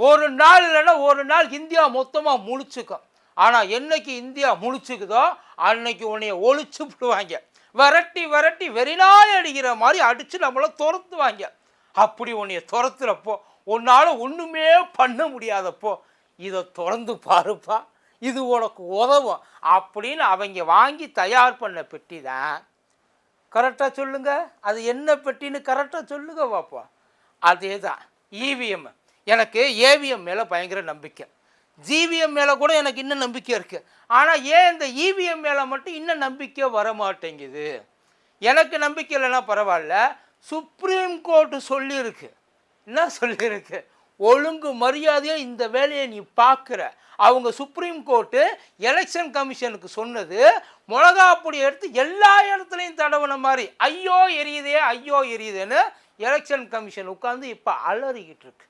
ஒரு நாள் இல்லைன்னா ஒரு நாள் இந்தியா மொத்தமாக முழிச்சுக்கும். ஆனால் என்னைக்கு இந்தியா முழிச்சுக்குதோ அன்னைக்கு உன்னைய ஒழிச்சு விடுவாங்க. விரட்டி விரட்டி வெறிநாய் அடிக்கிற மாதிரி அடித்து நம்மளை துரத்துவாங்க. அப்படி உன்னைய துரத்துறப்போ உன்னால் ஒன்றுமே பண்ண முடியாதப்போ இதை திறந்து பாருப்பா, இது உனக்கு உதவும் அப்படின்னு அவங்க வாங்கி தயார் பண்ண பெட்டி தான். கரெக்டாக சொல்லுங்க, அது என்ன பெட்டின்னு கரெக்டாக சொல்லுங்க பாப்பா. அதே தான் இவிஎம். எனக்கு ஏவிஎம் மேலே பயங்கர நம்பிக்கை, ஜிவிஎம் மேலே கூட எனக்கு இன்னும் நம்பிக்கை இருக்குது. ஆனால் ஏன் இந்த இவிஎம் மேலே மட்டும் இன்னும் நம்பிக்கை வர மாட்டேங்குது? எனக்கு நம்பிக்கை இல்லைன்னா பரவாயில்ல, சுப்ரீம் கோர்ட்டு சொல்லியிருக்கு. என்ன சொல்லியிருக்கு? ஒழுங்கு மரியாதையாக இந்த வேலையை நீ பார்க்குற. அவங்க சுப்ரீம் கோர்ட்டு எலெக்ஷன் கமிஷனுக்கு சொன்னது மிளகா பொடி எடுத்து எல்லா இடத்துலையும் தடவுன மாதிரி ஐயோ எரியுதே ஐயோ எரியுதுன்னு எலெக்ஷன் கமிஷன் உட்காந்து இப்போ அலறிக்கிட்டு இருக்கு.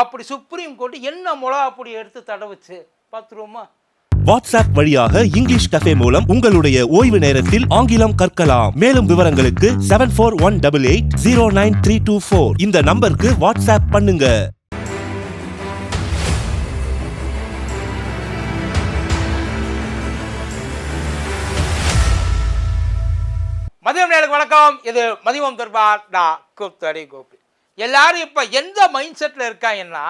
அப்படி சுப்ரீம் கோர்ட் என்ன மிளகா பொடி எடுத்து தடவுச்சு பார்த்துருவோமா? வாட்ஸ்அப் வழியாக இங்கிலீஷ் கஃபே மூலம் உங்களுடைய ஓய்வு நேரத்தில் ஆங்கிலம் கற்கலாம். மேலும் விவரங்களுக்கு 7418809324 இந்த நம்பருக்கு வாட்ஸ்அப் பண்ணுங்க. மதியம் நேருக்கு வணக்கம். இது மதியம் தொடர்பாக நான் கூத்தடி கோபி. எல்லாரும் இப்போ எந்த மைண்ட் செட்டில் இருக்காங்கன்னா,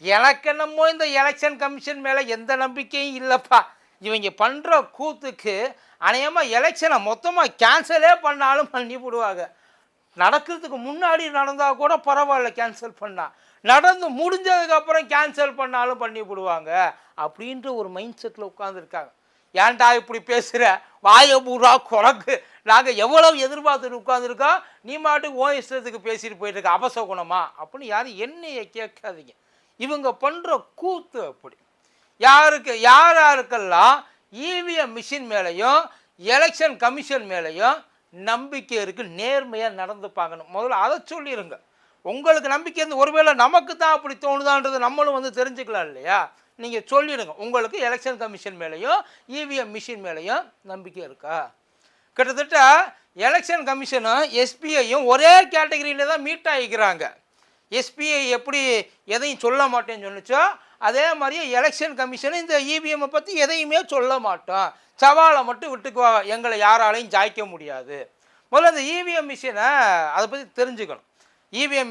எனக்கு என்னமோ இந்த எலெக்ஷன் கமிஷன் மேலே எந்த நம்பிக்கையும் இல்லைப்பா, இவங்க பண்ணுற கூத்துக்கு அநேகமாக எலெக்ஷனை மொத்தமாக கேன்சலே பண்ணாலும் பண்ணி விடுவாங்க. நடக்கிறதுக்கு முன்னாடி நடந்தால் கூட பரவாயில்ல, கேன்சல் பண்ணால் நடந்து முடிஞ்சதுக்கப்புறம் கேன்சல் பண்ணாலும் பண்ணி விடுவாங்க அப்படின்ற ஒரு மைண்ட் செட்டில் உட்காந்துருக்காங்க. ஏன்டா இப்படி பேசுகிற, வாயை பூரா குழக்கு, நாங்கள் எவ்வளவு எதிர்பார்த்துட்டு உட்காந்துருக்கோம், நீ மாட்டுக்கு ஓ இஷ்டத்துக்கு பேசிட்டு போயிட்டுருக்க, அபசகுணமா அப்படின்னு யாரும் என்னையை கேட்காதீங்க. இவங்க பண்ணுற கூத்து அப்படி. யாருக்கெல்லாம் இவிஎம் மிஷின் மேலேயும் எலெக்ஷன் கமிஷன் மேலேயும் நம்பிக்கை இருக்குது, நேர்மையாக நடந்து பார்க்கணும். முதல்ல அதை சொல்லிடுங்க. உங்களுக்கு நம்பிக்கை இருந்து ஒருவேளை நமக்கு தான் அப்படி தோணுதான்றது நம்மளும் வந்து தெரிஞ்சுக்கலாம் இல்லையா? நீங்கள் சொல்லிடுங்க, உங்களுக்கு எலெக்ஷன் கமிஷன் மேலேயும் இவிஎம் மிஷின் மேலேயும் நம்பிக்கை இருக்கா? கிட்டத்தட்ட எலெக்ஷன் கமிஷனும் எஸ்பிஐயும் ஒரே கேட்டகரியில் தான் மீட் ஆகிக்கிறாங்க. எஸ்பிஐ எப்படி எதையும் சொல்ல மாட்டேன்னு சொன்னிச்சோ அதே மாதிரியே எலெக்ஷன் கமிஷனும் இந்த இவிஎம்மை பற்றி எதையுமே சொல்ல மாட்டோம், சவாலை மட்டும் விட்டுக்குவாங்க, எங்களை யாராலையும் ஜாய்க்க முடியாது. முதல்ல இந்த இவிஎம் மிஷினை அதை பற்றி தெரிஞ்சுக்கணும். இவிஎம்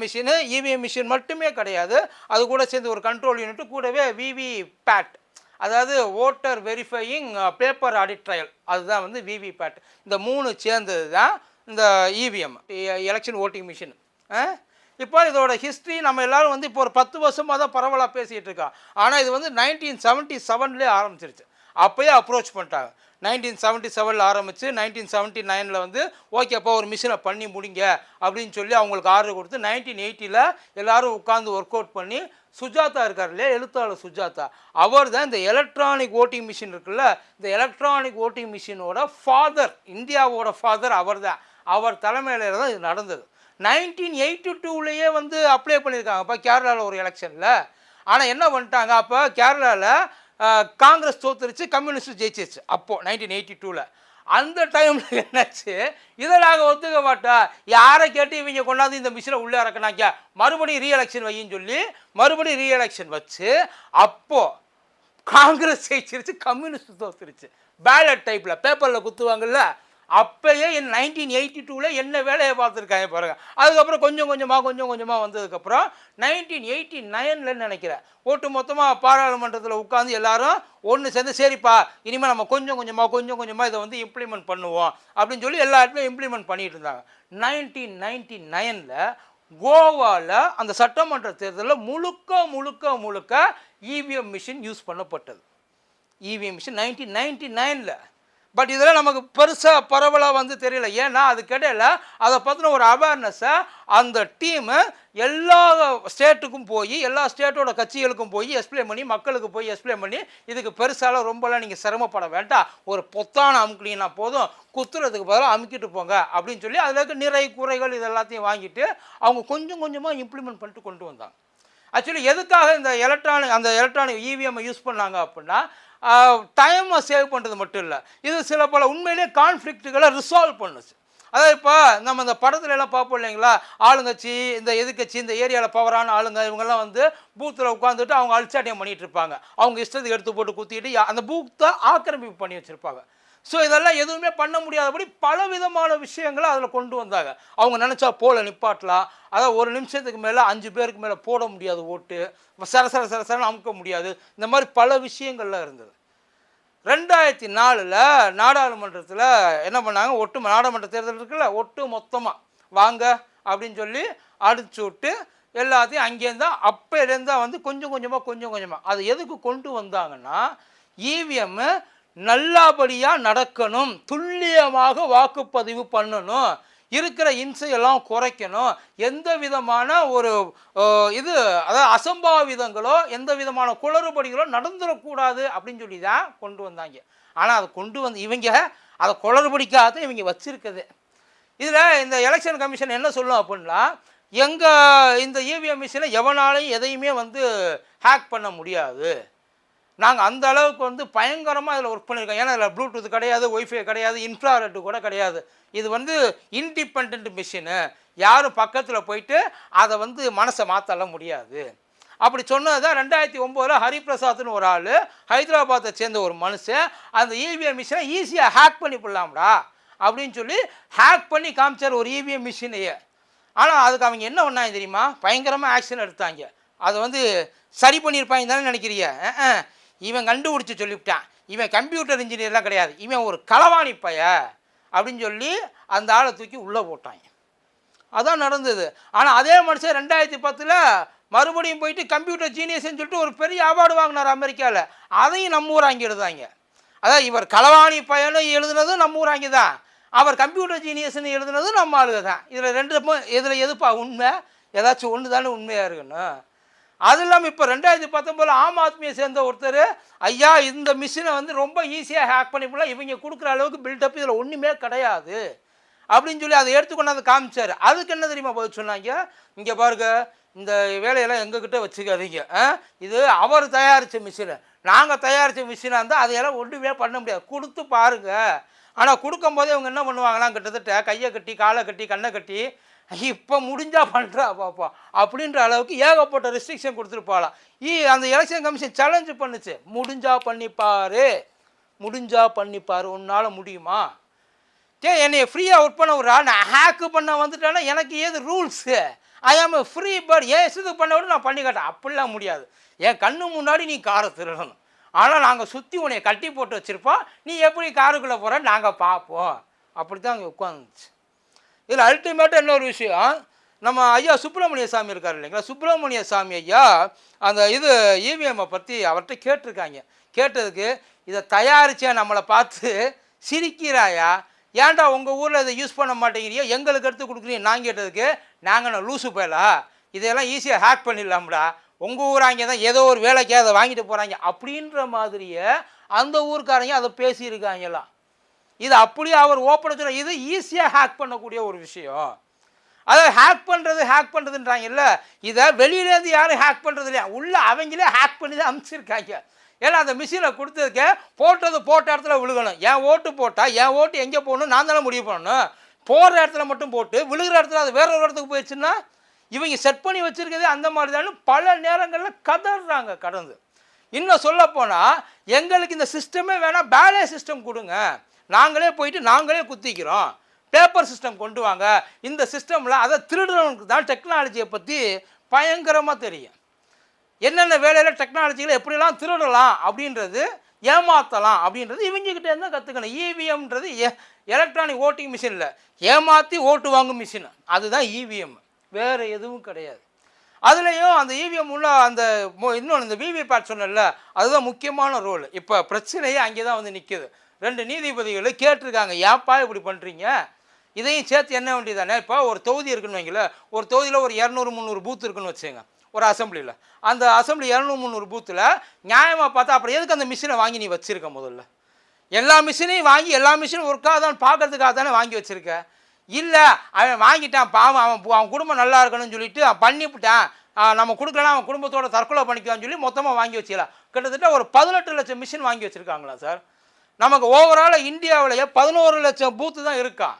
மிஷின் மட்டுமே கிடையாது, அது கூட சேர்ந்து ஒரு கண்ட்ரோல் யூனிட்டு கூடவே விவிபேட், அதாவது voter verifying paper audit trail, அதுதான் வந்து விவிபேட். இந்த மூணு சேர்ந்தது தான் இந்த இவிஎம் எலெக்ஷன் ஓட்டிங் மிஷின். இப்போ இதோட ஹிஸ்ட்ரி நம்ம எல்லோரும் வந்து இப்போ ஒரு 10 வருஷமாக தான் பரவலாக பேசிகிட்டு இருக்கோம். ஆனால் இது வந்து 1977 ஆரம்பிச்சிருச்சு. அப்போயே அப்ரோச் பண்ணிட்டாங்க. 1977 ஆரம்பித்து 1979 வந்து ஓகேப்பா ஒரு மிஷினை பண்ணி முடிங்க அப்படின்னு சொல்லி அவங்களுக்கு ஆர்டர் கொடுத்து 1980 எல்லோரும் உட்காந்து ஒர்க் அவுட் பண்ணி சுஜாதா இருக்கார் இல்லையா, எழுத்தாளர் சுஜாதா, அவர் தான் இந்த எலக்ட்ரானிக் ஓட்டிங் மிஷின் இருக்குல்ல, இந்த எலக்ட்ரானிக் ஓட்டிங் மிஷினோட ஃபாதர், இந்தியாவோட ஃபாதர் அவர் தான். அவர் தலைமையில் தான் இது நடந்தது. 1982 வந்து அப்ளை பண்ணியிருக்காங்க அப்போ கேரளாவில் ஒரு எலெக்ஷனில். ஆனால் என்ன பண்ணிட்டாங்க, அப்போ கேரளாவில் காங்கிரஸ் தோத்துருச்சு, கம்யூனிஸ்ட் ஜெயிச்சிருச்சு. அப்போது 1982 அந்த டைமில் என்னாச்சு, இதை நாங்கள் ஒத்துக்க மாட்டோம், யாரை கேட்டு இவங்க கொண்டாந்து இந்த மிஷினை உள்ளே இறக்குனாங்க, மறுபடியும் ரீஎலெக்ஷன் வையின்னு சொல்லி மறுபடியும் ரீஎலெக்ஷன் வச்சு அப்போது காங்கிரஸ் ஜெயிச்சிருச்சு, கம்யூனிஸ்ட் தோத்துருச்சு. பேலட் டைப்பில் பேப்பரில் குத்துவாங்கல்ல, அப்போயே 1982 என்ன வேலையை பார்த்துருக்காங்க பாருங்கள். அதுக்கப்புறம் கொஞ்சம் கொஞ்சமாக வந்ததுக்கப்புறம் 1989 நினைக்கிறேன் ஓட்டு மொத்தமாக பாராளுமன்றத்தில் உட்காந்து எல்லாரும் ஒன்று சேர்ந்து சரிப்பா இனிமேல் நம்ம கொஞ்சம் கொஞ்சமாக இதை வந்து இம்ப்ளிமெண்ட் பண்ணுவோம் அப்படின்னு சொல்லி எல்லா இடத்துலையும் இம்ப்ளிமெண்ட் பண்ணிகிட்டு இருந்தாங்க. 1999 கோவாவில் அந்த சட்டமன்ற தேர்தலில் முழுக்க இவிஎம் மிஷின் யூஸ் பண்ணப்பட்டது. EVM machine 1999. பட் இதெல்லாம் நமக்கு பெருசாக பரவலாக வந்து தெரியல. ஏன்னா அதுக்கிடையில் அதை பற்றின ஒரு அவேர்னஸை அந்த டீமு எல்லா ஸ்டேட்டுக்கும் போய் எல்லா ஸ்டேட்டோட கட்சிகளுக்கும் போய் எக்ஸ்பிளைன் பண்ணி மக்களுக்கு போய் எக்ஸ்பிளைன் பண்ணி இதுக்கு பெருசாலாம் ரொம்பலாம் நீங்கள் சிரமப்பட வேண்டாம், ஒரு பொத்தான அமுக்கினீங்கன்னா போதும், குத்துறதுக்கு பதிலாக அமுக்கிட்டு போங்க அப்படின்னு சொல்லி அதில் இருக்க நிறை குறைகள் இது எல்லாத்தையும் வாங்கிட்டு அவங்க கொஞ்சமாக இம்ப்ளிமெண்ட் பண்ணிட்டு கொண்டு வந்தாங்க. ஆக்சுவலி எதுக்காக இந்த எலக்ட்ரானிக் இவிஎம்மை யூஸ் பண்ணாங்க அப்படின்னா டைமை சேவ் பண்ணுறது மட்டும் இல்லை, இது சில பல உண்மையிலே கான்ஃப்ளிக்ட்டுகளை ரிசால்வ் பண்ணுச்சு. அதாவது இப்போ நம்ம இந்த படத்துல எல்லாம் பார்ப்போம் இல்லைங்களா, ஆளுங்கட்சி இந்த எதிர்க்கட்சி இந்த ஏரியாவில் பவரான ஆளுங்க இவங்கெல்லாம் வந்து பூத்தில் உட்காந்துட்டு அவங்க அழிச்சாட்டியம் பண்ணிட்டு இருப்பாங்க. அவங்க இஷ்டத்துக்கு எடுத்து போட்டு குத்திட்டு அந்த பூத்தை ஆக்கிரமிப்பு பண்ணி வச்சுருப்பாங்க. ஸோ இதெல்லாம் எதுவுமே பண்ண முடியாதபடி பல விதமான விஷயங்களை அதில் கொண்டு வந்தாங்க. அவங்க நினச்சா போல நிப்பாட்டலாம், அதாவது ஒரு நிமிஷத்துக்கு மேலே 5 பேருக்கு மேலே போட முடியாது ஓட்டு, சரசரன்னு அமுக்க முடியாது, இந்த மாதிரி பல விஷயங்கள்லாம் இருந்தது. 2004 நாடாளுமன்றத்தில் என்ன பண்ணாங்க, நாடாளுமன்ற தேர்தல் இருக்குல்ல, ஒட்டு மொத்தமாக வாங்க அப்படின்னு சொல்லி அடிச்சு விட்டு எல்லாத்தையும் அங்கேருந்து அப்போலேருந்து தான் வந்து கொஞ்சம் கொஞ்சமாக அது எதுக்கு கொண்டு வந்தாங்கன்னா, இவிஎம் நல்லபடியாக நடக்கணும், துல்லியமாக வாக்குப்பதிவு பண்ணணும், இருக்கிற இம்சையெல்லாம் குறைக்கணும், எந்த விதமான ஒரு அதாவது அசம்பாவிதங்களோ எந்த விதமான குளறுபடிகளோ நடந்துடக்கூடாது அப்படின்னு சொல்லி தான் கொண்டு வந்தாங்க. ஆனால் அதை கொண்டு வந்து இவங்க அதை குளறுபடிக்காத இவங்க வச்சிருக்குது. இதில் இந்த எலெக்ஷன் கமிஷன் என்ன சொல்லும் அப்படின்னா, எங்கள் இந்த இவிஎம் மிஷினை எவனாலையும் எதையுமே வந்து ஹேக் பண்ண முடியாது, நாங்கள் அந்த அளவுக்கு வந்து பயங்கரமாக இதில் ஒர்க் பண்ணியிருக்கோம். ஏன்னா இதில் ப்ளூடூத் கிடையாது, ஒய்ஃபை கிடையாது, இன்ஃப்ராரெட்டு கூட கிடையாது. இது வந்து இண்டிபெண்ட் மிஷினு, யாரும் பக்கத்தில் போயிட்டு அதை வந்து மனசை மாற்றலாம் முடியாது. அப்படி சொன்னது தான் 2009 ஹரிபிரசாத்னு ஒரு ஆள், ஹைதராபாத்தை சேர்ந்த ஒரு மனுஷன், அந்த இவிஎம் மிஷினை ஈஸியாக ஹேக் பண்ணி போடலாம்டா அப்படின்னு சொல்லி ஹேக் பண்ணி காமிச்சார் ஒரு இவிஎம் மிஷினையே. ஆனால் அதுக்கு அவங்க என்ன பண்ணாங்க தெரியுமா, பயங்கரமாக ஆக்ஷன் எடுத்தாங்க. அதை வந்து சரி பண்ணியிருப்பாங்க தானே நினைக்கிறீங்க? இவன் கண்டுபிடிச்சி சொல்லிவிட்டான், இவன் கம்ப்யூட்டர் இன்ஜினியர்லாம் கிடையாது, இவன் ஒரு களவாணி பைய அப்படின்னு சொல்லி அந்த ஆளை தூக்கி உள்ளே போட்டாங்க. அதான் நடந்தது. ஆனால் அதே மனுஷன் 2010 மறுபடியும் போயிட்டு கம்ப்யூட்டர் ஜீனியஸ்ன்னு சொல்லிட்டு ஒரு பெரிய அவார்டு வாங்கினார் அமெரிக்காவில். அதையும் நம்ம ஊராங்கி எழுதாங்க. அதான் இவர் களவாணி பையனும் எழுதுனதும் நம்ம ஊராங்கி தான், அவர் கம்ப்யூட்டர் ஜீனியஸ்ன்னு எழுதுனதும் நம்ம ஆளுங்க தான். இதில் எதுப்பா உண்மை? ஏதாச்சும் ஒன்று தானே உண்மையாக இருக்கணும். அது இல்லாமல் இப்போ 2019 ஆம் ஆத்மியை சேர்ந்த ஒருத்தர், ஐயா இந்த மிஷினை வந்து ரொம்ப ஈஸியாக ஹேக் பண்ணிப்போலாம், இவங்க கொடுக்குற அளவுக்கு பில்டப் இதில் ஒன்றுமே கிடையாது அப்படின்னு சொல்லி அதை எடுத்துக்கொண்டாந்து காமிச்சார். அதுக்கு என்ன தெரியுமா பதில் சொன்னாங்க, இங்கே பாருங்க இந்த வேலையெல்லாம் எங்ககிட்ட வச்சுக்காதீங்க, இது அவர் தயாரித்த மிஷினை, நாங்கள் தயாரித்த மிஷினாக இருந்தால் அதையெல்லாம் ஒன்றுமே பண்ண முடியாது, கொடுத்து பாருங்கள். ஆனால் கொடுக்கும்போதே அவங்க என்ன பண்ணுவாங்களாம், கிட்டத்தட்ட கையை கட்டி காலை கட்டி கண்ணை கட்டி இப்போ முடிஞ்சா பண்ணுறா பாப்பா அப்படின்ற அளவுக்கு ஏகப்பட்ட ரெஸ்ட்ரிக்ஷன் கொடுத்துருப்பாளாம். அந்த எலெக்ஷன் கமிஷன் சேலஞ்சு பண்ணுச்சு, முடிஞ்சா பண்ணிப்பார், உன்னால் முடியுமா? என்னை ஃப்ரீயாக ஒர்க் பண்ண விட்றா, நான் ஹேக்கு பண்ண வந்துட்டேன்னா எனக்கு ஏது ரூல்ஸு, ஐ ஆம் ஃப்ரீ பேர்ட், ஏன் இஷ்டத்துக்கு பண்ண விட நான் பண்ணி காட்டேன். அப்படிலாம் முடியாது, என் கண்ணு முன்னாடி நீ காரை திருடணும், ஆனால் நாங்கள் சுற்றி உன்னை கட்டி போட்டு வச்சுருப்போம், நீ எப்படி காருக்குள்ளே போகிற நாங்கள் பார்ப்போம். அப்படி தான் அங்கே உட்காந்துச்சு. இதில் அல்டிமேட்டாக இன்னொரு விஷயம், நம்ம ஐயா சுப்பிரமணிய சாமி இருக்கார் இல்லைங்களா, சுப்பிரமணிய சாமி ஐயா அந்த இவிஎம்மை பற்றி அவர்கிட்ட கேட்டிருக்காங்க. கேட்டதுக்கு, இதை தயாரித்தா நம்மளை பார்த்து சிரிக்கிறாயா, ஏன்டா உங்கள் ஊரில் இதை யூஸ் பண்ண மாட்டேங்கிறியோ, எங்களுக்கு எடுத்து கொடுக்குறீங்க. நான் கேட்டதுக்கு, நாங்கள் லூசு போயலா, இதெல்லாம் ஈஸியாக ஹேக் பண்ணிடலாம்டா, உங்கள் ஊராங்க தான் ஏதோ ஒரு வேலைக்கு அதை வாங்கிட்டு போகிறாங்க அப்படின்ற மாதிரியே அந்த ஊருக்காரங்க அதை பேசியிருக்காங்கலாம். இது அப்படியே அவர் ஓப்பன் சொல்ல, இது ஈஸியாக ஹேக் பண்ணக்கூடிய ஒரு விஷயம். அதாவது ஹேக் பண்ணுறதுன்றாங்கல்ல, இதை வெளியிலேருந்து யாரும் ஹேக் பண்ணுறது இல்லையா, உள்ள அவங்களே ஹேக் பண்ணி தான் அனுப்பிச்சிருக்காங்க. ஏன்னா அந்த மிஷினை கொடுத்ததுக்கு போட்ட இடத்துல விழுகணும். என் ஓட்டு போட்டால் என் ஓட்டு எங்கே போகணும் நான் தானே முடிவு பண்ணணும். போடுற இடத்துல மட்டும் போட்டு விழுகிற இடத்துல அது வேற ஒரு இடத்துக்கு போயிடுச்சுன்னா இவங்க செட் பண்ணி வச்சுருக்கதே அந்த மாதிரி தானே பல நேரங்களில் கதறாங்க கடந்து. இன்னும் சொல்லப்போனால் எங்களுக்கு இந்த சிஸ்டமே வேணாம், பேலன்ஸ் சிஸ்டம் கொடுங்க, நாங்களே போயிட்டு நாங்களே குத்திக்கிறோம், பேப்பர் சிஸ்டம் கொண்டு வாங்க. இந்த சிஸ்டமில் அதை திருடுறவனுக்கு தான் டெக்னாலஜியை பற்றி பயங்கரமாக தெரியும், என்னென்ன வேலையில் டெக்னாலஜிகளை எப்படிலாம் திருடலாம் அப்படின்றது, ஏமாற்றலாம் அப்படின்றது இவங்ககிட்ட இருந்தால் கற்றுக்கணும். இவிஎம்ன்றது எலக்ட்ரானிக் ஓட்டிங் மிஷினில் ஏமாற்றி ஓட்டு வாங்கும் மிஷின், அதுதான் இவிஎம், வேறு எதுவும் கிடையாது. அதுலேயும் அந்த இவிஎம் உள்ள அந்த இன்னொன்று இந்த விவிபேட் சொன்னல, அதுதான் முக்கியமான ரோல். இப்போ பிரச்சனையே அங்கே தான் வந்து நிற்கிது. 2 நீதிபதிகள் கேட்டிருக்காங்க, ஏப்பா இப்படி பண்ணுறீங்க, இதையும் சேர்த்து என்ன வேண்டியதானே. இப்போ ஒரு தொகுதி இருக்குன்னு வைங்கள, ஒரு தொகுதியில் ஒரு 200-300 பூத் இருக்குன்னு வச்சுங்க, ஒரு அசம்பிளியில். அந்த அசம்பிளி 200-300 பூத்தில் நியாயமாக பார்த்தா அப்புறம் எதுக்கு அந்த மிஷினை வாங்கி நீ வச்சுருக்க? முதல்ல எல்லா மிஷினையும் வாங்கி எல்லா மிஷினும் ஒர்க்காக தான் பார்க்கறதுக்காக தானே வாங்கி வச்சுருக்க. இல்லை அவன் வாங்கிட்டான் பாவம், அவன் குடும்பம் நல்லா இருக்கணும்னு சொல்லிட்டு அவன் பண்ணிவிட்டான், நம்ம கொடுக்கலாம் அவன் குடும்பத்தோட தற்கொலை பண்ணிக்கலாம்னு சொல்லி மொத்தமாக வாங்கி வச்சுக்கலாம். கிட்டத்தட்ட ஒரு 18 லட்சம் மிஷின் வாங்கி வச்சுருக்காங்களா சார்? நமக்கு ஓவரால் இந்தியாவிலேயே 11 லட்சம் பூத்து தான் இருக்கான்.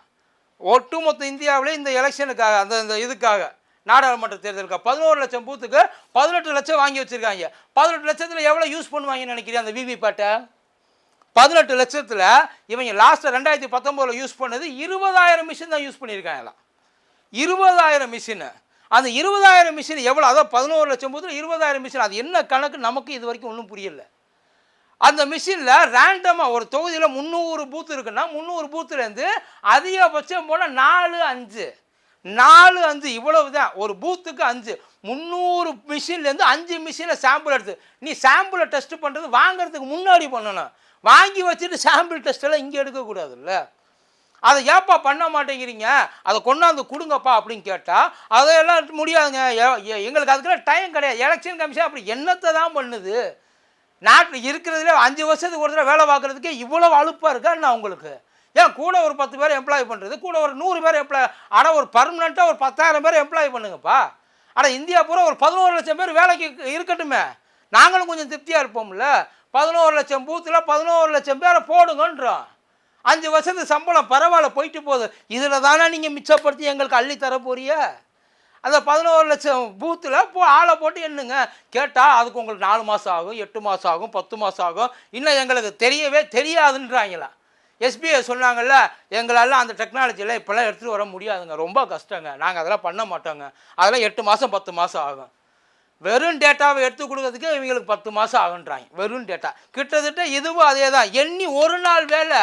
ஒட்டுமொத்த இந்தியாவிலே இந்த எலெக்ஷனுக்காக அந்த இதுக்காக நாடாளுமன்ற தேர்தலுக்காக 11 லட்சம் பூத்துக்கு 18 லட்சம் வாங்கி வச்சுருக்காங்க. 18 லட்சத்தில் எவ்வளோ யூஸ் பண்ணுவாங்கன்னு நினைக்கிறீங்க அந்த விவிபேட்டை? 18 லட்சத்தில் இவங்க லாஸ்ட்டு 2019 யூஸ் பண்ணது 20,000 மிஷின் தான் யூஸ் பண்ணியிருக்காங்களாம். 20,000 மிஷினு. அந்த 20,000 மிஷின் எவ்வளோ? அதாவது 11 லட்சம் பூத்தில் 20,000 மிஷின். அது என்ன கணக்கு நமக்கு இது வரைக்கும் ஒன்றும் புரியல. அந்த மிஷினில் ரேண்டமாக ஒரு தொகுதியில் 300 பூத்து இருக்குன்னா 300 பூத்துலேருந்து அதிகபட்சம் போனால் 4-5 இவ்வளவு தான். ஒரு பூத்துக்கு 5. 300 மிஷின்லேருந்து 5 மிஷினை சாம்பிள் எடுத்து நீ சாம்பிளை டெஸ்ட் பண்ணுறது வாங்கிறதுக்கு முன்னாடி பண்ணணும். வாங்கி வச்சுட்டு சாம்பிள் டெஸ்ட்டெல்லாம் இங்கே எடுக்கக்கூடாதுல்ல. அதை ஏப்பா பண்ண மாட்டேங்கிறீங்க, அதை கொண்டாந்து கொடுங்கப்பா அப்படின்னு கேட்டால் அதையெல்லாம் முடியாதுங்க, எங்களுக்கு அதுக்கெல்லாம் டைம் கிடையாது. எலெக்ஷன் கமிஷன் அப்படி என்னத்தை தான் பண்ணுது? நாட்டில் இருக்கிறதுல 5 வருஷத்துக்கு ஒரு தடவை வேலை பார்க்குறதுக்கே இவ்வளோ அலுப்பாக இருக்கான்னு உங்களுக்கு. ஏன் கூட ஒரு 10 பேர் எம்ப்ளாய் பண்ணுறது, கூட ஒரு 100 பேர் எம்ப்ளாய், ஆனால் ஒரு பர்மனெண்ட்டாக ஒரு 10,000 பேர் எம்ப்ளாய் பண்ணுங்கப்பா. ஆனால் இந்தியா பூரா ஒரு 11 லட்சம் பேர் வேலைக்கு இருக்கட்டுமே, நாங்களும் கொஞ்சம் திருப்தியாக இருப்போம்ல. 11 லட்சம் பூத்தில் 11 லட்சம் பேரை போடுங்கன்றோம். 5 வருஷத்துக்கு சம்பளம் பரவாயில்ல போயிட்டு போகுது. இதில் தானே நீங்கள் மிச்சப்படுத்தி எங்களுக்கு அள்ளி தர போறிய? அந்த 11 லட்சம் பூத்தில் ஆளை போட்டு என்னங்க கேட்டால் அதுக்கு உங்களுக்கு 4 மாதம் ஆகும், 8 மாதம் ஆகும், 10 மாதம் ஆகும், இன்னும் எங்களுக்கு தெரியவே தெரியாதுன்றாங்களா. எஸ்பிஐ சொன்னாங்கல்ல, எங்களால் அந்த டெக்னாலஜியெல்லாம் இப்போல்லாம் எடுத்துகிட்டு வர முடியாதுங்க, ரொம்ப கஷ்டங்க, நாங்கள் அதெல்லாம் பண்ண மாட்டோங்க, அதெல்லாம் 8 மாதம் 10 மாதம் ஆகும். வெறும் டேட்டாவை எடுத்து கொடுக்கறதுக்கு இவங்களுக்கு 10 மாதம் ஆகுன்றாங்க. வெறும் டேட்டா கிட்டத்தட்ட இதுவும் அதே தான். எண்ணி ஒரு நாள் வேலை.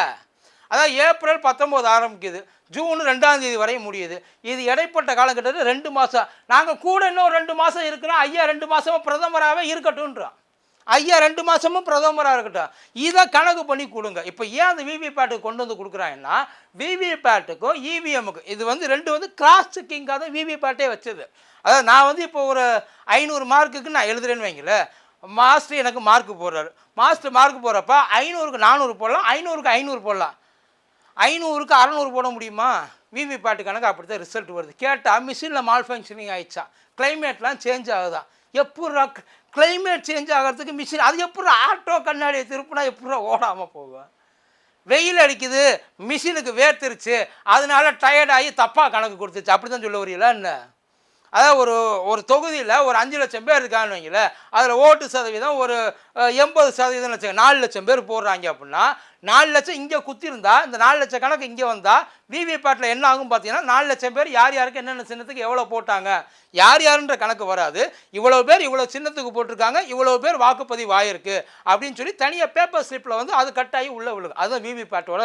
அதான் ஏப்ரல் 19 ஆரம்பிக்குது, ஜூன் 2ஆம் தேதி வரையும் முடியுது. இது இடைப்பட்ட காலகட்டத்தில் 2 மாதம். நாங்கள் கூட இன்னும் 2 மாதம் இருக்கிறோம், ஐயா 2 மாதமும் பிரதமராகவே இருக்கட்டும்ன்றோம். ஐயா 2 மாதமும் பிரதமராக இருக்கட்டும், இதை கணக்கு பண்ணி கொடுங்க. இப்போ ஏன் அந்த விவிபேட்டுக்கு கொண்டு வந்து கொடுக்குறாங்கன்னா, விவிபேட்டுக்கும் இவிஎம்முக்கும் இது வந்து 2 கிராஸ் செக்கிங்காக தான் விவிபேட்டே வச்சது. அதாவது நான் இப்போ ஒரு 500 மார்க்குக்கு நான் எழுதுறேன்னு வைங்களேன், மாஸ்டர் எனக்கு மார்க்கு போடுறாரு. மாஸ்டர் மார்க் போடுறப்ப 500க்கு 400 போடலாம், 500க்கு 500 போடலாம், 500க்கு 600 போட முடியுமா? விவிபேட்டு கணக்கு அப்படி தான் ரிசல்ட் வருது. கேட்டால் மிஷினில் மால் ஃபங்க்ஷனிங் ஆகிடுச்சா, கிளைமேட்லாம் சேஞ்ச் ஆகுதான். எப்பட்றா கிளைமேட் சேஞ்ச் ஆகிறதுக்கு மிஷின், அது எப்படி ஆட்டோ கண்ணாடியை திருப்பினா எப்படா ஓடாமல் போகும்? வெயில் அடிக்குது, மிஷினுக்கு வேர்த்துருச்சு, அதனால டயர்டாகி தப்பாக கணக்கு கொடுத்துச்சு, அப்படி தான் சொல்ல வரீங்களா என்ன? அதாவது ஒரு தொகுதியில் ஒரு 5 லட்சம் பேர் இருக்கான்னு வைங்கள, அதில் ஓட்டு சதவீதம் ஒரு 80% வச்சுக்க, 4 லட்சம் பேர் போடுறாங்க அப்படின்னா 4 லட்சம் இங்கே குத்திருந்தா, இந்த 4 லட்சம் கணக்கு இங்கே வந்தால் விவிபேட்டில் என்ன ஆகும் பார்த்தீங்கன்னா, 4 லட்சம் பேர் யார் யாருக்கு என்னென்ன சின்னத்துக்கு எவ்வளோ போட்டாங்க, யார் யாருன்ற கணக்கு வராது. இவ்வளோ பேர் இவ்வளோ சின்னத்துக்கு போட்டிருக்காங்க, இவ்வளோ பேர் வாக்குப்பதிவு ஆயிருக்கு அப்படின்னு சொல்லி தனியாக பேப்பர் ஸ்லிப்பில் வந்து அது கட்டாயி உள்ளே விழுகும். அதுதான் விவிபேட்டோட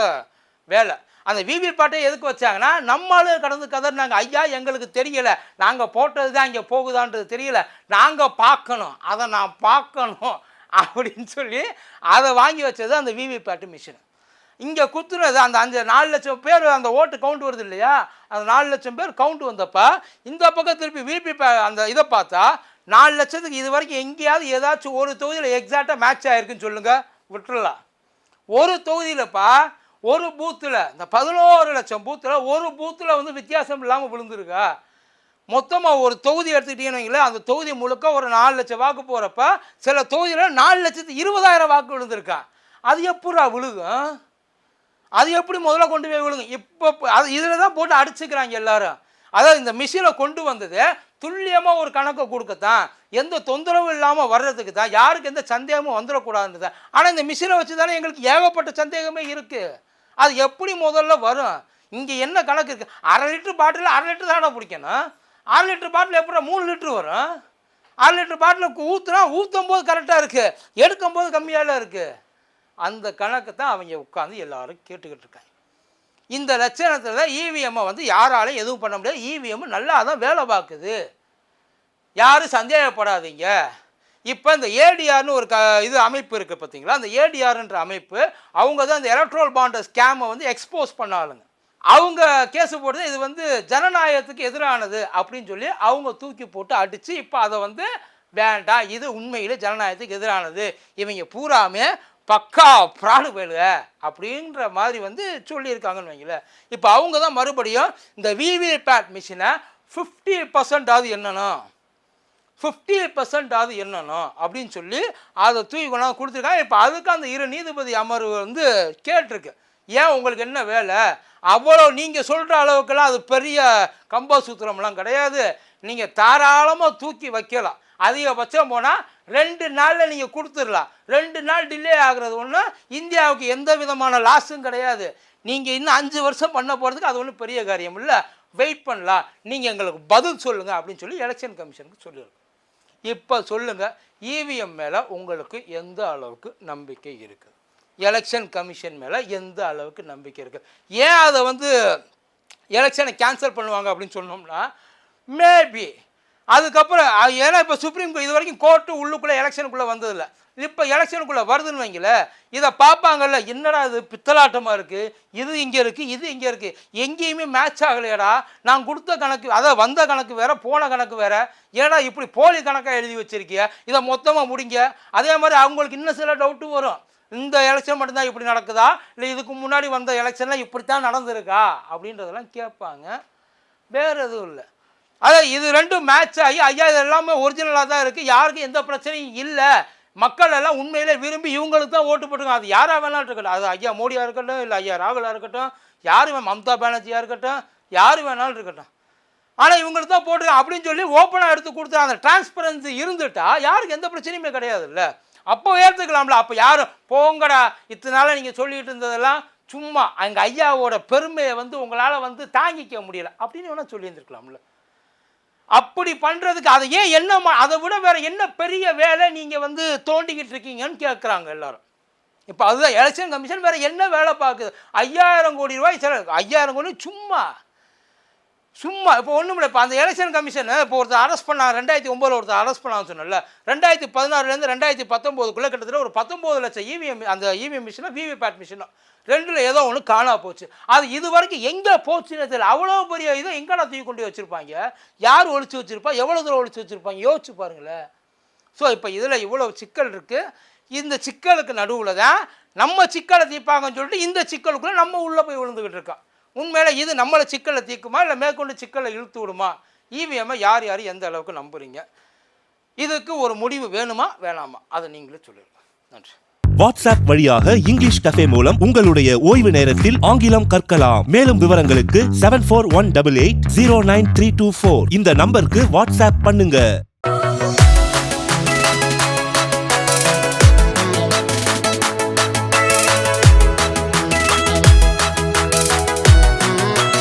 வேலை. அந்த விவிபேட்டை எதுக்கு வச்சாங்கன்னா, நம்மளும் கடந்து கதறினாங்க, ஐயா எங்களுக்கு தெரியலை, நாங்கள் போட்டது தான் இங்கே போகுதான்றது தெரியல, நாங்கள் பார்க்கணும், அதை நான் பார்க்கணும் அப்படின்னு சொல்லி அதை வாங்கி வச்சது அந்த விவிபேட்டு மிஷின். இங்கே குத்துனது அந்த 4 லட்சம் பேர் அந்த ஓட்டு கவுண்ட் வருது இல்லையா, அந்த 4 லட்சம் பேர் கவுண்ட் வந்தப்போ இந்த பக்கம் திருப்பி அந்த இதை பார்த்தா 4 லட்சத்துக்கு இது வரைக்கும் எங்கேயாவது ஏதாச்சும் ஒரு தொகுதியில் எக்ஸாக்டாக மேட்ச் ஆகிருக்குன்னு சொல்லுங்கள், விட்டுறலாம். ஒரு தொகுதியிலப்பா ஒரு பூத்தில், இந்த 11 லட்சம் பூத்தில் ஒரு பூத்தில் வந்து வித்தியாசம் இல்லாமல் விழுந்துருக்கா? மொத்தமாக ஒரு தொகுதி எடுத்துக்கிட்டீங்கன்னு அந்த தொகுதி முழுக்க ஒரு 4 லட்சம் வாக்கு போகிறப்ப சில தொகுதியில் 4,20,000 வாக்கு விழுந்திருக்கா. அது எப்படா விழுகும்? அது எப்படி முதல்ல கொண்டு போய் விழுங்க? இப்போ அது இதில் தான் போட்டு அடிச்சுக்கிறாங்க எல்லாரும். அதாவது இந்த மிஷினை கொண்டு வந்தது துல்லியமாக ஒரு கணக்கை கொடுக்கத்தான், எந்த தொந்தரவும் இல்லாமல் வர்றதுக்கு தான், யாருக்கு எந்த சந்தேகமும் வந்துடக்கூடாதுன்னு தான். ஆனால் இந்த மிஷினை வச்சு தானே எங்களுக்கு ஏகப்பட்ட சந்தேகமே இருக்குது. அது எப்படி முதல்ல வரும்? இங்கே என்ன கணக்கு இருக்குது? 1/2 லிட்டர் பாட்டில் 1/2 லிட்டர் தானே பிடிக்கணும். 1/2 லிட்டர் பாட்டில் எப்படா 3 லிட்டர் வரும்? 1/2 லிட்டர் பாட்டில் ஊற்றும் போது கரெக்டாக இருக்குது, எடுக்கும் போது கம்மியாக இருக்குது. அந்த கணக்கு தான் அவங்க உட்காந்து எல்லாரும் கேட்டுக்கிட்டு இருக்காங்க. இந்த லட்சணத்தில் இவிஎம்மை வந்து யாராலையும் எதுவும் பண்ண முடியாது. இவிஎம் நல்லா தான் வேலை பார்க்குது, யாரும் சந்தேகப்படாதீங்க. இப்போ இந்த ஏடிஆர்னு ஒரு இது அமைப்பு இருக்குது பார்த்தீங்களா, அந்த ஏடிஆர்ன்ற அமைப்பு அவங்க தான் இந்த எலக்ட்ரல் பாண்ட் ஸ்கேமை வந்து எக்ஸ்போஸ் பண்ணாலுங்க. அவங்க கேஸு போடுறது இது வந்து ஜனநாயகத்துக்கு எதிரானது அப்படின்னு சொல்லி அவங்க தூக்கி போட்டு அடித்து இப்போ அதை வந்து வேண்டாம், இது உண்மையிலே ஜனநாயகத்துக்கு எதிரானது, இவங்க பூராமே பக்கா பிராடு போயிடுங்க அப்படின்ற மாதிரி வந்து சொல்லியிருக்காங்கன்னு வைங்கள. இப்போ அவங்க தான் மறுபடியும் இந்த விவிபேட் மிஷினை 50% என்னணும், 50% என்னணும் அப்படின்னு சொல்லி அதை தூக்கி கொண்டாந்து கொடுத்துருக்காங்க. இப்போ அதுக்கு அந்த 2 நீதிபதி அமர்வு வந்து கேட்டிருக்கு, ஏன் உங்களுக்கு என்ன வேலை? அவ்வளோ நீங்கள் சொல்கிற அளவுக்கெல்லாம் அது பெரிய கம்பசூத்திரம்லாம் கிடையாது. நீங்கள் தாராளமாக தூக்கி வைக்கலாம். அதிகபட்சம் போனால் 2 நாளில் நீங்கள் கொடுத்துடலாம். 2 நாள் டிலே ஆகுறது ஒன்றும் இந்தியாவுக்கு எந்த விதமான லாஸும் கிடையாது. நீங்கள் இன்னும் 5 வருஷம் பண்ண போகிறதுக்கு அது ஒன்றும் பெரிய காரியம் இல்லை. வெயிட் பண்ணலாம், நீங்கள் எங்களுக்கு பதில் சொல்லுங்கள் அப்படின்னு சொல்லி எலெக்ஷன் கமிஷனுக்கு சொல்லியிருக்கோம். இப்போ சொல்லுங்கள், இவிஎம் மேலே உங்களுக்கு எந்த அளவுக்கு நம்பிக்கை இருக்குது? எலெக்ஷன் கமிஷன் மேலே எந்த அளவுக்கு நம்பிக்கை இருக்குது? ஏன் அதை எலெக்ஷனை கேன்சல் பண்ணுவாங்க அப்படின்னு சொன்னோம்னா, மேபி அதுக்கப்புறம் ஏன்னா இப்போ சுப்ரீம் கோர்ட் இது வரைக்கும் கோர்ட்டு உள்ளுக்குள்ளே எலெக்ஷனுக்குள்ளே வந்ததில்லை. இப்போ எலெக்ஷனுக்குள்ளே வருதுன்னு வைங்கள, இதை பார்ப்பாங்கல்ல, என்னடா இது பித்தலாட்டமாக இருக்குது, இது இங்கே இருக்குது, இது இங்கே இருக்குது, எங்கேயுமே மேட்ச் ஆகலையடா, நான் கொடுத்த கணக்கு அதை வந்த கணக்கு வேறு போன கணக்கு வேறு, ஏடா இப்படி போலி கணக்காக எழுதி வச்சுருக்கிய, இதை மொத்தமாக முடிங்க. அதே மாதிரி அவங்களுக்கு இன்னும் சில டவுட்டு வரும். இந்த எலெக்ஷன் மட்டும்தான் இப்படி நடக்குதா, இல்லை இதுக்கு முன்னாடி வந்த எலெக்ஷன்லாம் இப்படித்தான் நடந்திருக்கா அப்படின்றதெல்லாம் கேட்பாங்க. வேறு எதுவும் இல்லை. அதான் இது ரெண்டும் மேட்ச் ஆகி ஐயா இது எல்லாமே ஒரிஜினலாக தான் இருக்குது, யாருக்கும் எந்த பிரச்சனையும் இல்லை, மக்கள் எல்லாம் உண்மையிலே விரும்பி இவங்களுக்கு தான் ஓட்டு போட்டுருங்க. அது யாராக வேணாலும் இருக்கட்டும், அது ஐயா மோடியாக இருக்கட்டும், இல்லை ஐயா ராகுலாக இருக்கட்டும், யார் மம்தா பானர்ஜியாக இருக்கட்டும், யார் வேணாலும் இருக்கட்டும், ஆனால் இவங்களுக்கு தான் போட்டுருங்க அப்படின்னு சொல்லி ஓப்பனாக எடுத்து கொடுத்து அந்த டிரான்ஸ்பரன்சி இருந்துட்டா யாருக்கு எந்த பிரச்சனையுமே கிடையாது இல்லை. அப்போ ஏற்றுக்கலாம்ல. அப்போ யாரும் போங்கடா இத்தனை நாளாக நீங்கள் சொல்லிகிட்டு இருந்ததெல்லாம் சும்மா எங்கள் ஐயாவோட பெருமையை உங்களால் தாங்கிக்க முடியலை அப்படின்னு வேணால் சொல்லியிருந்துருக்கலாம்ல. அப்படி பண்ணுறதுக்கு அதை ஏன் என்ன அதை விட வேறு என்ன பெரிய வேலை நீங்கள் தோண்டிக்கிட்டு இருக்கீங்கன்னு கேட்குறாங்க எல்லாரும். இப்போ அதுதான் எலெக்ஷன் கமிஷன் வேறு என்ன வேலை பார்க்குது? 5000 கோடி ரூபாய் சில 5000 கோடி சும்மா இப்போ ஒன்றும் இல்லை. இப்போ அந்த எலெக்ஷன் கமிஷனை இப்போ ஒருத்தர் அரெஸ்ட் பண்ணாங்க, 2009 ஒருத்தர் அரெஸ்ட் பண்ணான்னு சொன்னல, 2016 2019 கிட்டத்தட்ட ஒரு 19 லட்சம் இவிஎம், அந்த இவிஎம் மிஷினும் விவிபேட் மிஷினும் ரெண்டில் ஏதோ ஒன்று காணா போச்சு. அது இது வரைக்கும் எங்கே போச்சுன்னு தெரியல. அவ்வளோ பெரிய இதை எங்கடா தூக்கி கொண்டு வச்சுருப்பாங்க, யார் ஒழிச்சு வச்சுருப்பா, எவ்வளோ தூரம் ஒழிச்சு வச்சுருப்பாங்க, யோசிச்சு பாருங்களேன். ஸோ இப்போ இதில் இவ்வளோ சிக்கல் இருக்குது. இந்த சிக்கலுக்கு நடுவில் தான் நம்ம சிக்கலை தீர்ப்பாங்கன்னு சொல்லிட்டு இந்த சிக்கலுக்குள்ளே நம்ம உள்ளே போய் விழுந்துக்கிட்டு இருக்கோம். உண்மையில இது நம்மளை சிக்கலை தீர்க்குமா இல்லை மேற்கொண்டு சிக்கலை இழுத்து விடுமா? இவிஎம்மை யார் யார் எந்த அளவுக்கு நம்புறீங்க? இதுக்கு ஒரு முடிவு வேணுமா வேணாமா அதை நீங்களே சொல்லிடுங்க. நன்றி. வாட்ஸ்அப் வழியாக இங்கிலீஷ் கஃபே மூலம் உங்களுடைய ஓய்வு நேரத்தில் ஆங்கிலம் கற்கலாம். மேலும் விவரங்களுக்கு 7418809324 இந்த நம்பருக்கு வாட்ஸ்அப் பண்ணுங்க.